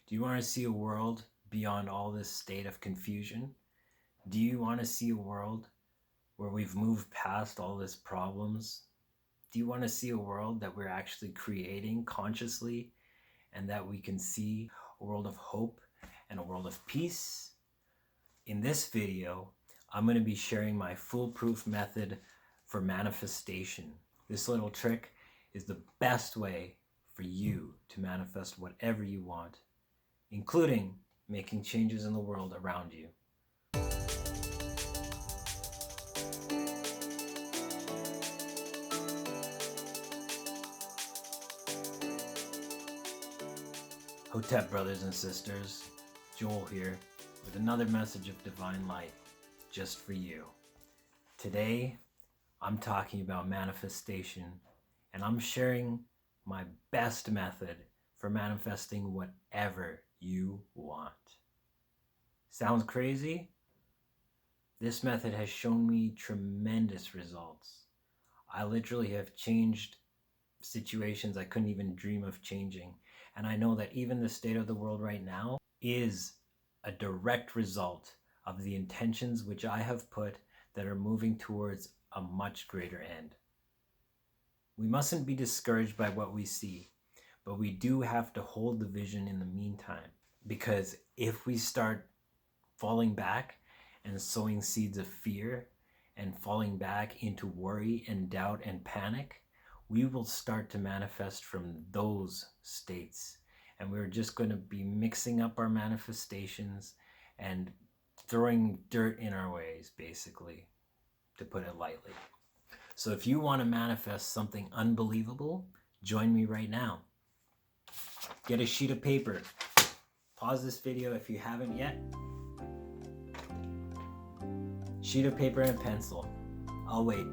Do you want to see a world beyond all this state of confusion? Do you want to see a world where we've moved past all these problems? Do you want to see a world that we're actually creating consciously and that we can see a world of hope and a world of peace? In this video, I'm going to be sharing my foolproof method for manifestation. This little trick is the best way for you to manifest whatever you want, including making changes in the world around you. Hotep brothers and sisters, Joel here with another message of divine light just for you. Today, I'm talking about manifestation, and I'm sharing my best method for manifesting whatever you want. Sounds crazy? This method has shown me tremendous results. I literally have changed situations I couldn't even dream of changing. And I know that even the state of the world right now is a direct result of the intentions which I have put that are moving towards a much greater end. We mustn't be discouraged by what we see, but we do have to hold the vision in the meantime. Because if we start falling back and sowing seeds of fear and falling back into worry and doubt and panic, we will start to manifest from those states. And we're just going to be mixing up our manifestations and throwing dirt in our ways, basically, to put it lightly. So if you want to manifest something unbelievable, join me right now. Get a sheet of paper. Pause this video if you haven't yet. Sheet of paper and a pencil. I'll wait.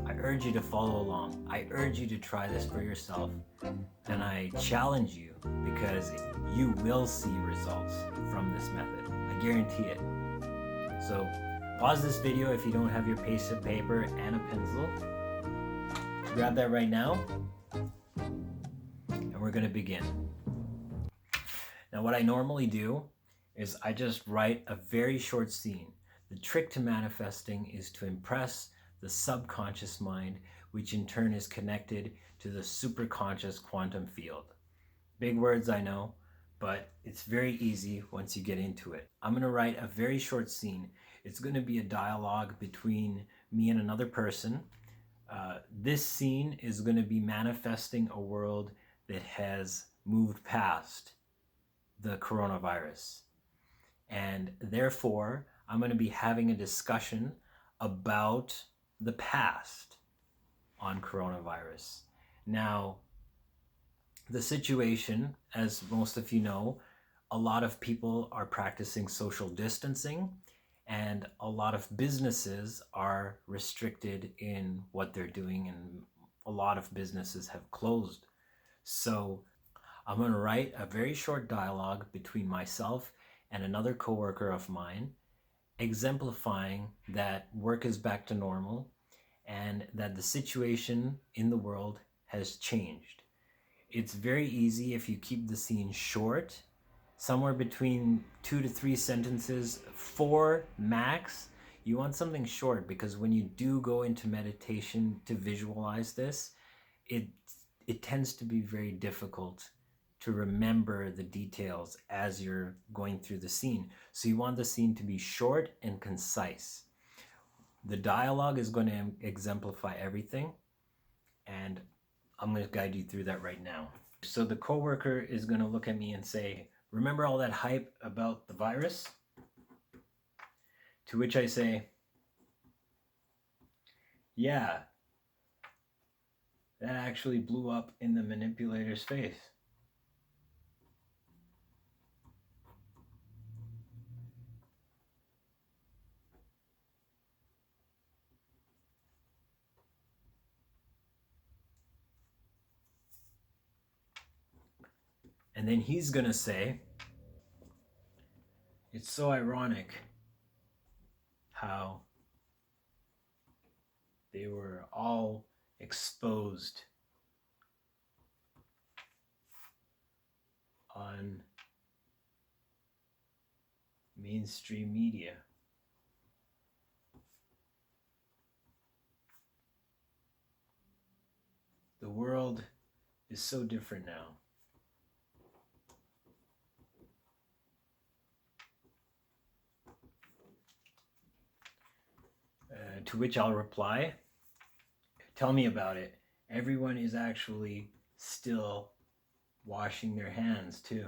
I urge you to follow along. I urge you to try this for yourself. And I challenge you because you will see results from this method. I guarantee it. So pause this video if you don't have your piece of paper and a pencil. Grab that right now. And we're going to begin. Now what I normally do is I just write a very short scene. The trick to manifesting is to impress the subconscious mind, which in turn is connected to the superconscious quantum field. Big words, I know, but it's very easy once you get into it. I'm going to write a very short scene. It's going to be a dialogue between me and another person. This scene is going to be manifesting a world that has moved past the coronavirus. And therefore, I'm going to be having a discussion about the past on coronavirus. Now, the situation, as most of you know, a lot of people are practicing social distancing, and a lot of businesses are restricted in what they're doing, and a lot of businesses have closed. So I'm going to write a very short dialogue between myself and another coworker of mine, exemplifying that work is back to normal and that the situation in the world has changed. It's very easy if you keep the scene short, somewhere between 2 to 3 sentences, 4 max. You want something short because when you do go into meditation to visualize this, it tends to be very difficult to remember the details as you're going through the scene. So you want the scene to be short and concise. The dialogue is going to exemplify everything, and I'm going to guide you through that right now. So the coworker is going to look at me and say, "Remember all that hype about the virus?" To which I say, "Yeah, that actually blew up in the manipulator's face." And then he's going to say, "It's so ironic how they were all exposed on mainstream media. The world is so different now. To which I'll reply, tell me about it. Everyone is actually still washing their hands too.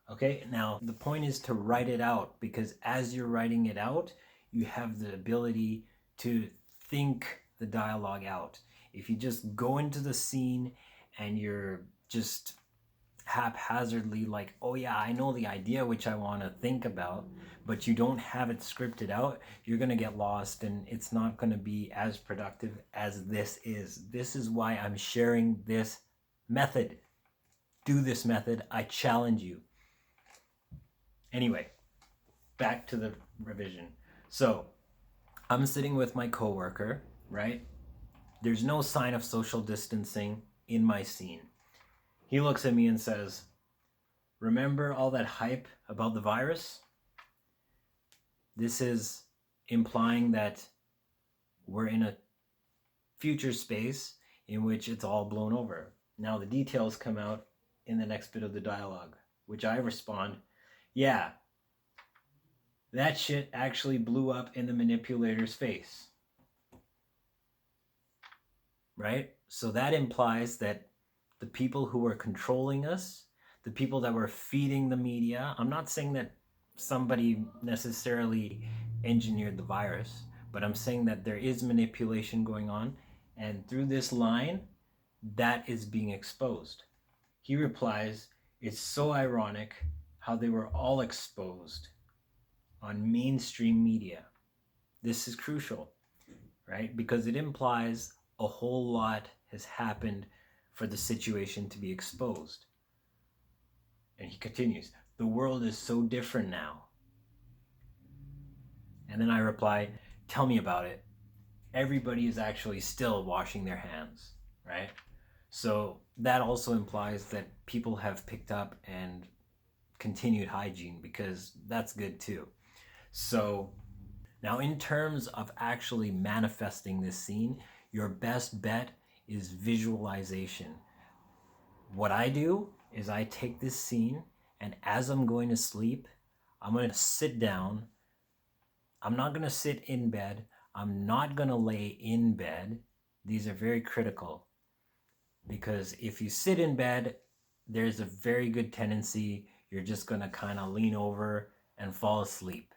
Okay, now the point is to write it out, because as you're writing it out, you have the ability to think the dialogue out. If you just go into the scene and you're just haphazardly like, oh yeah, I know the idea which I want to think about, but you don't have it scripted out, you're going to get lost and it's not going to be as productive as this is. This is why I'm sharing this method. Do this method. I challenge you. Anyway, back to the revision. So I'm sitting with my coworker, right? There's no sign of social distancing in my scene. He looks at me and says, remember all that hype about the virus? This is implying that we're in a future space in which it's all blown over. Now the details come out in the next bit of the dialogue, which I respond, yeah, that shit actually blew up in the manipulator's face. Right? So that implies that the people who were controlling us, the people that were feeding the media, I'm not saying that somebody necessarily engineered the virus, but I'm saying that there is manipulation going on, and through this line, that is being exposed. He replies, it's so ironic how they were all exposed on mainstream media. This is crucial, right? Because it implies a whole lot has happened for the situation to be exposed. And he continues, the world is so different now. And then I reply, tell me about it. Everybody is actually still washing their hands, right? So that also implies that people have picked up and continued hygiene, because that's good too. So now in terms of actually manifesting this scene, your best bet is visualization. What I do is I take this scene, and as I'm going to sleep, I'm going to sit down. I'm not going to sit in bed. I'm not going to lay in bed. These are very critical, because if you sit in bed, there's a very good tendency you're just going to kind of lean over and fall asleep.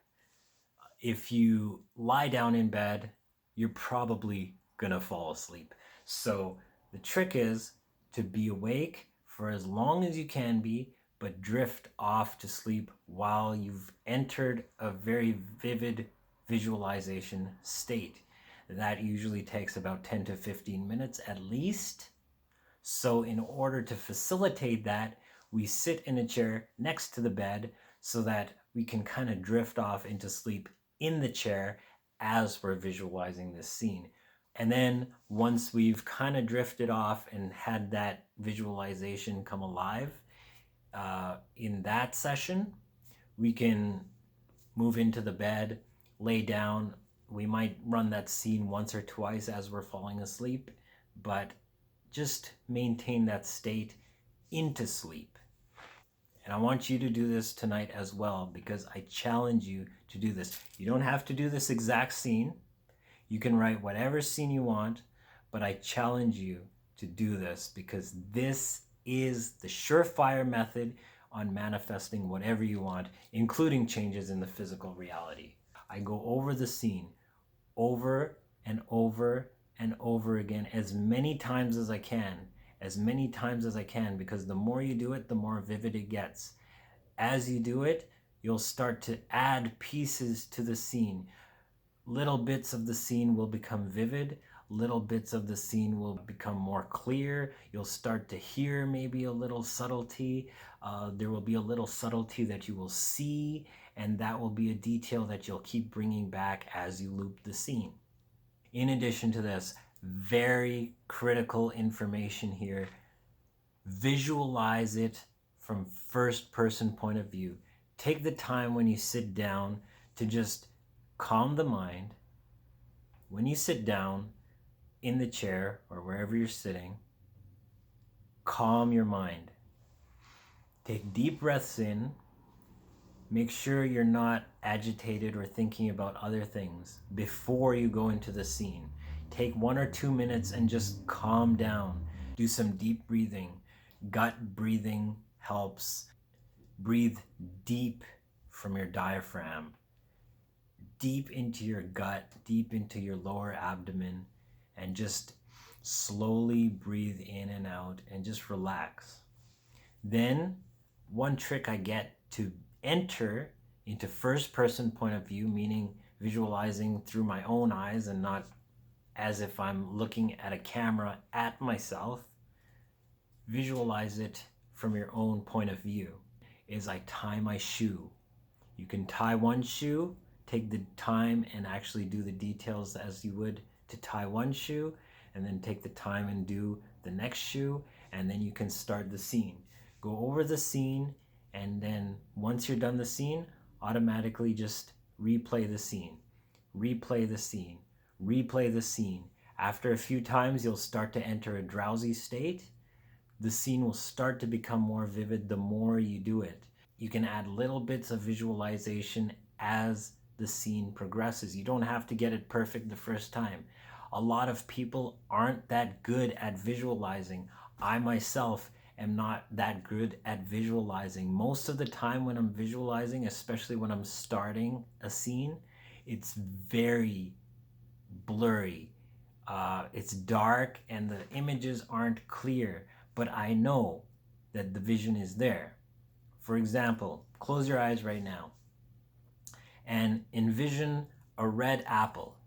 If you lie down in bed, you're probably going to fall asleep. So the trick is to be awake for as long as you can be, but drift off to sleep while you've entered a very vivid visualization state. That usually takes about 10 to 15 minutes at least. So in order to facilitate that, we sit in a chair next to the bed so that we can kind of drift off into sleep in the chair as we're visualizing this scene. And then once we've kind of drifted off and had that visualization come alive, in that session, we can move into the bed, lay down. We might run that scene once or twice as we're falling asleep, but just maintain that state into sleep. And I want you to do this tonight as well, because I challenge you to do this. You don't have to do this exact scene. You can write whatever scene you want, but I challenge you to do this, because this is the surefire method on manifesting whatever you want, including changes in the physical reality. I go over the scene over and over and over again as many times as I can, because the more you do it, the more vivid it gets. As you do it, you'll start to add pieces to the scene. Little bits of the scene will become vivid. Little bits of the scene will become more clear. You'll start to hear maybe a little subtlety. There will be a little subtlety that you will see, and that will be a detail that you'll keep bringing back as you loop the scene. In addition to this, Very critical information here. Visualize it from first person point of view. Take the time when you sit down to just calm the mind. When you sit down in the chair or wherever you're sitting, calm your mind. Take deep breaths in. Make sure you're not agitated or thinking about other things before you go into the scene. Take 1 or 2 minutes and just calm down. Do some deep breathing. Gut breathing helps. Breathe deep from your diaphragm, deep into your gut, deep into your lower abdomen, and just slowly breathe in and out and just relax. Then, one trick I get to enter into first person point of view, meaning visualizing through my own eyes and not as if I'm looking at a camera at myself, visualize it from your own point of view, is I tie my shoe. You can tie one shoe, take the time and actually do the details as you would to tie one shoe, and then take the time and do the next shoe, and then you can start the scene. Go over the scene, and then once you're done the scene, automatically just replay the scene. Replay the scene. Replay the scene. After a few times, you'll start to enter a drowsy state. The scene will start to become more vivid the more you do it. You can add little bits of visualization as the scene progresses. You don't have to get it perfect the first time. A lot of people aren't that good at visualizing. I myself am not that good at visualizing. Most of the time when I'm visualizing, especially when I'm starting a scene, it's very blurry. It's dark and the images aren't clear, but I know that the vision is there. For example, close your eyes right now and envision a red apple,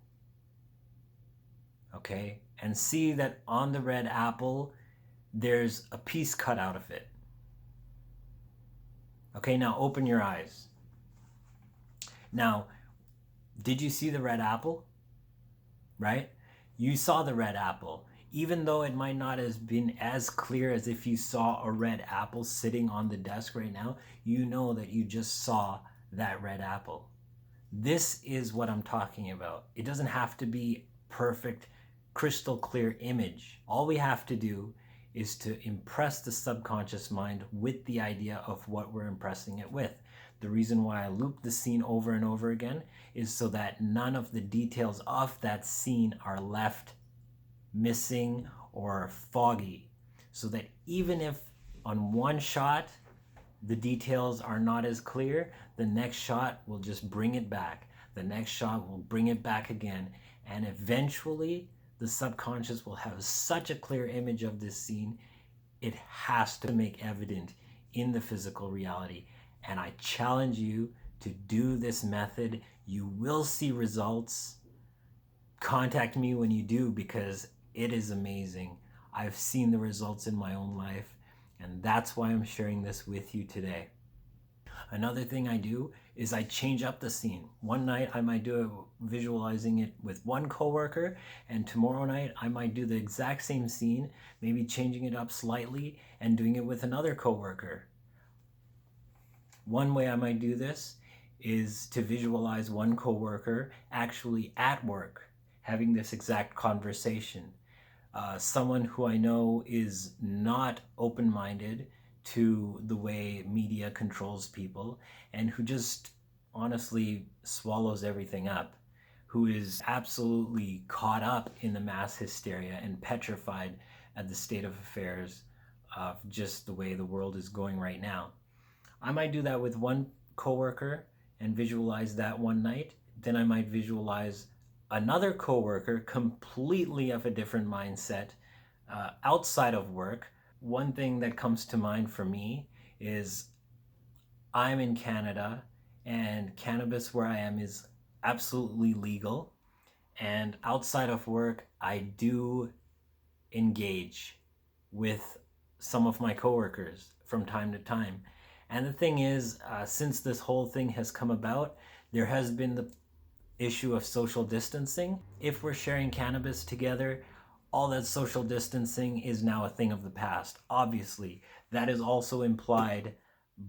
okay? And see that on the red apple, there's a piece cut out of it. Okay, now open your eyes. Now, did you see the red apple? Right? You saw the red apple. Even though it might not have been as clear as if you saw a red apple sitting on the desk right now, you know that you just saw that red apple. This is what I'm talking about. It doesn't have to be perfect, crystal clear image. All we have to do is to impress the subconscious mind with the idea of what we're impressing it with. The reason why I loop the scene over and over again is so that none of the details of that scene are left missing or foggy. So that even if on one shot the details are not as clear, the next shot will just bring it back. The next shot will bring it back again. And eventually the subconscious will have such a clear image of this scene, it has to make evident in the physical reality. And I challenge you to do this method. You will see results. Contact me when you do, because it is amazing. I've seen the results in my own life, and that's why I'm sharing this with you today. Another thing I do is I change up the scene. One night I might do visualizing it with one coworker, and tomorrow night I might do the exact same scene, maybe changing it up slightly and doing it with another coworker. One way I might do this is to visualize one coworker actually at work having this exact conversation. Someone who I know is not open-minded to the way media controls people, and who just honestly swallows everything up, who is absolutely caught up in the mass hysteria and petrified at the state of affairs of just the way the world is going right now. I might do that with one coworker and visualize that one night. Then I might visualize another coworker completely of a different mindset outside of work. One thing that comes to mind for me is I'm in Canada, and cannabis where I am is absolutely legal. And outside of work, I do engage with some of my coworkers from time to time. And the thing is, since this whole thing has come about, there has been the issue of social distancing. If we're sharing cannabis together, all that social distancing is now a thing of the past. Obviously, that is also implied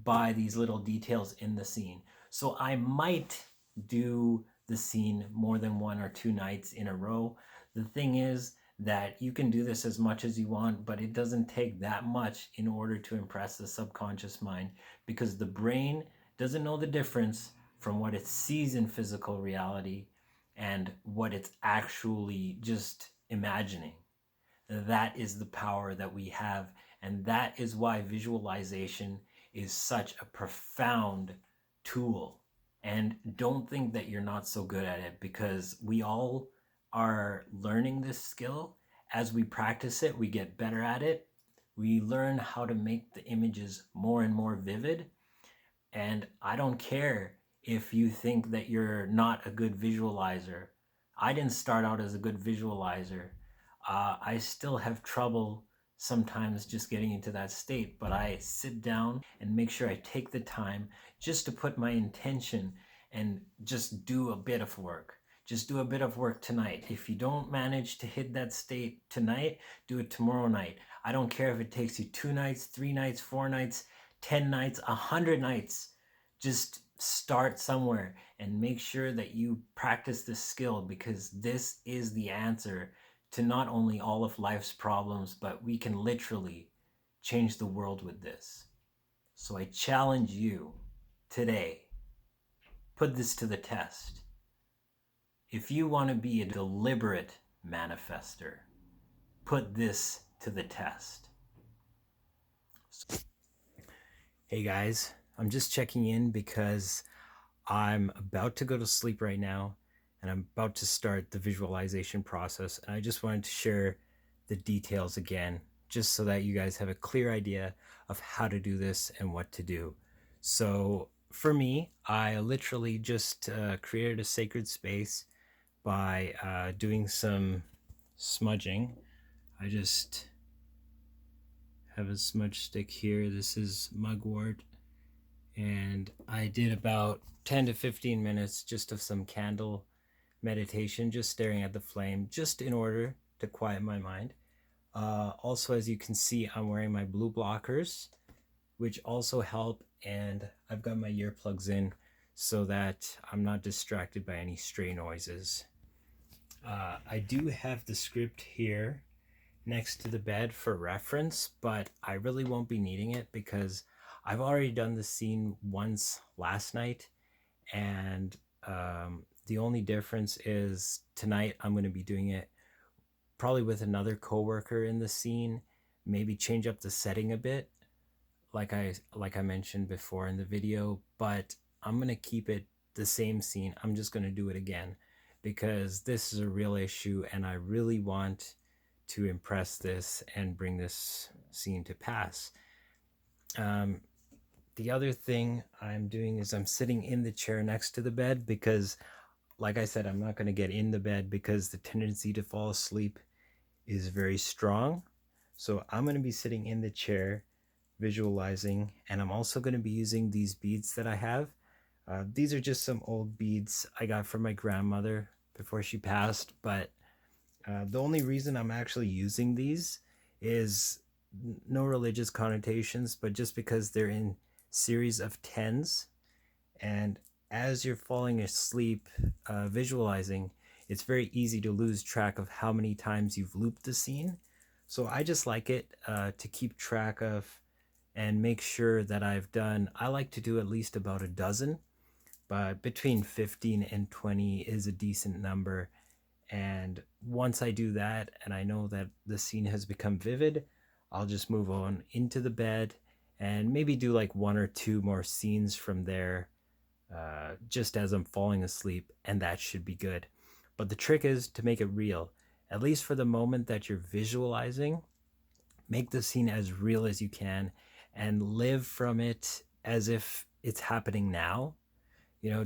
by these little details in the scene. So I might do the scene more than 1 or 2 nights in a row. The thing is that you can do this as much as you want, but it doesn't take that much in order to impress the subconscious mind, because the brain doesn't know the difference from what it sees in physical reality and what it's actually just imagining. That is the power that we have. And that is why visualization is such a profound tool. And don't think that you're not so good at it, because we all are learning this skill. As we practice it, we get better at it. We learn how to make the images more and more vivid. And I don't care if you think that you're not a good visualizer. I didn't start out as a good visualizer. I still have trouble sometimes just getting into that state, but I sit down and make sure I take the time just to put my intention and just do a bit of work. Just do a bit of work tonight. If you don't manage to hit that state tonight, do it tomorrow night. I don't care if it takes you 2 nights, 3 nights, 4 nights, 10 nights, 100 nights. Just start somewhere and make sure that you practice this skill, because this is the answer to not only all of life's problems, but we can literally change the world with this. So I challenge you today, put this to the test. If you want to be a deliberate manifester, put this to the test. Hey guys, I'm just checking in because I'm about to go to sleep right now, and I'm about to start the visualization process. And I just wanted to share the details again, just so that you guys have a clear idea of how to do this and what to do. So for me, I literally just created a sacred space by doing some smudging. I just have a smudge stick here. This is mugwort. And I did about 10 to 15 minutes just of some candle meditation, just staring at the flame, just in order to quiet my mind. Also, as you can see, I'm wearing my blue blockers, which also help, and I've got my earplugs in so that I'm not distracted by any stray noises. I do have the script here next to the bed for reference, but I really won't be needing it because I've already done the scene once last night, and the only difference is tonight I'm going to be doing it probably with another coworker in the scene, maybe change up the setting a bit, like I mentioned before in the video, but I'm going to keep it the same scene. I'm just going to do it again because this is a real issue, and I really want to impress this and bring this scene to pass. The other thing I'm doing is I'm sitting in the chair next to the bed because, like I said, I'm not going to get in the bed because the tendency to fall asleep is very strong. So I'm going to be sitting in the chair visualizing, and I'm also going to be using these beads that I have. These are just some old beads I got from my grandmother before she passed, but the only reason I'm actually using these is no religious connotations, but just because they're in series of 10s, and as you're falling asleep visualizing, it's very easy to lose track of how many times you've looped the scene. So I just like it to keep track of and make sure that I like to do at least about a dozen, but between 15 and 20 is a decent number. And once I do that and I know that the scene has become vivid, I'll just move on into the bed and maybe do like 1 or 2 more scenes from there just as I'm falling asleep, and that should be good. But the trick is to make it real. At least for the moment that you're visualizing, make the scene as real as you can and live from it as if it's happening now.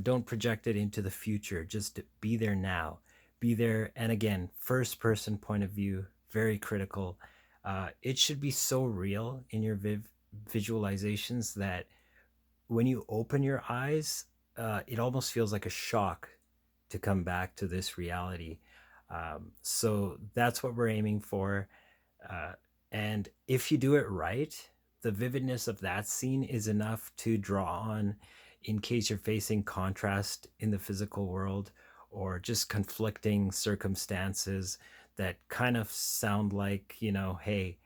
Don't project it into the future. Just be there now. Be there. And again, first person point of view, very critical. It should be so real in your visualizations that when you open your eyes, it almost feels like a shock to come back to this reality. So that's what we're aiming for. Uh, and if you do it right, the vividness of that scene is enough to draw on in case you're facing contrast in the physical world or just conflicting circumstances that kind of sound like, hey,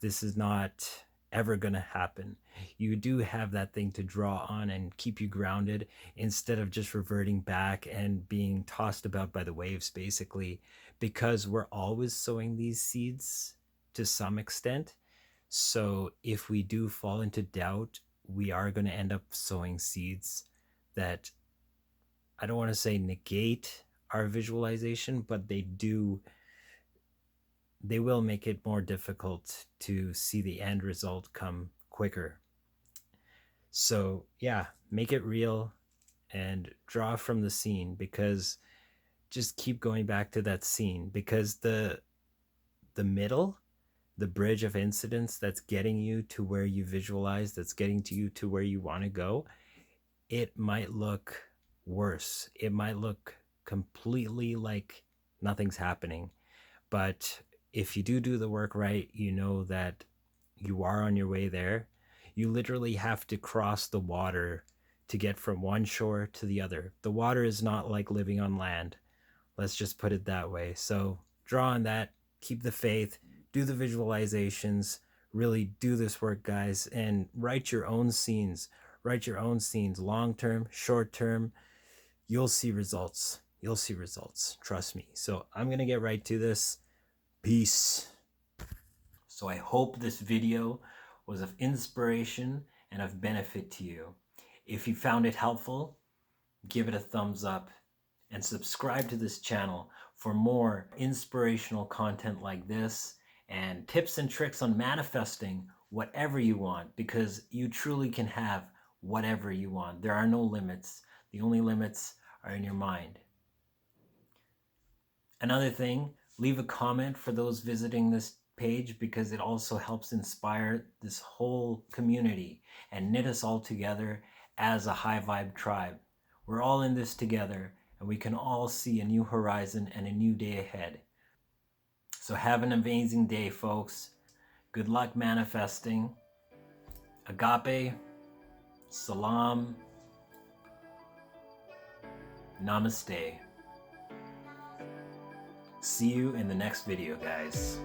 this is not ever going to happen. You do have that thing to draw on and keep you grounded instead of just reverting back and being tossed about by the waves, basically, because we're always sowing these seeds to some extent. So if we do fall into doubt, we are going to end up sowing seeds that, I don't want to say negate our visualization, but they will make it more difficult to see the end result come quicker. So yeah, make it real and draw from the scene, because just keep going back to that scene, because the middle, the bridge of incidents that's getting you to where you visualize, that's getting to you to where you want to go, it might look worse. It might look completely like nothing's happening. But if you do the work right, you know that you are on your way there. You literally have to cross the water to get from one shore to the other. The water is not like living on land. Let's just put it that way. So draw on that, keep the faith, do the visualizations, really do this work, guys, and write your own scenes. Write your own scenes, long term, short term. You'll see results. You'll see results. Trust me. So I'm going to get right to this. Peace. So I hope this video was of inspiration and of benefit to you. If you found it helpful, give it a thumbs up and subscribe to this channel for more inspirational content like this and tips and tricks on manifesting whatever you want, because you truly can have whatever you want. There are no limits. The only limits are in your mind. Another thing, leave a comment for those visiting this page, because it also helps inspire this whole community and knit us all together as a high vibe tribe. We're all in this together, and we can all see a new horizon and a new day ahead. So have an amazing day, folks. Good luck manifesting. Agape, salam, namaste. See you in the next video, guys.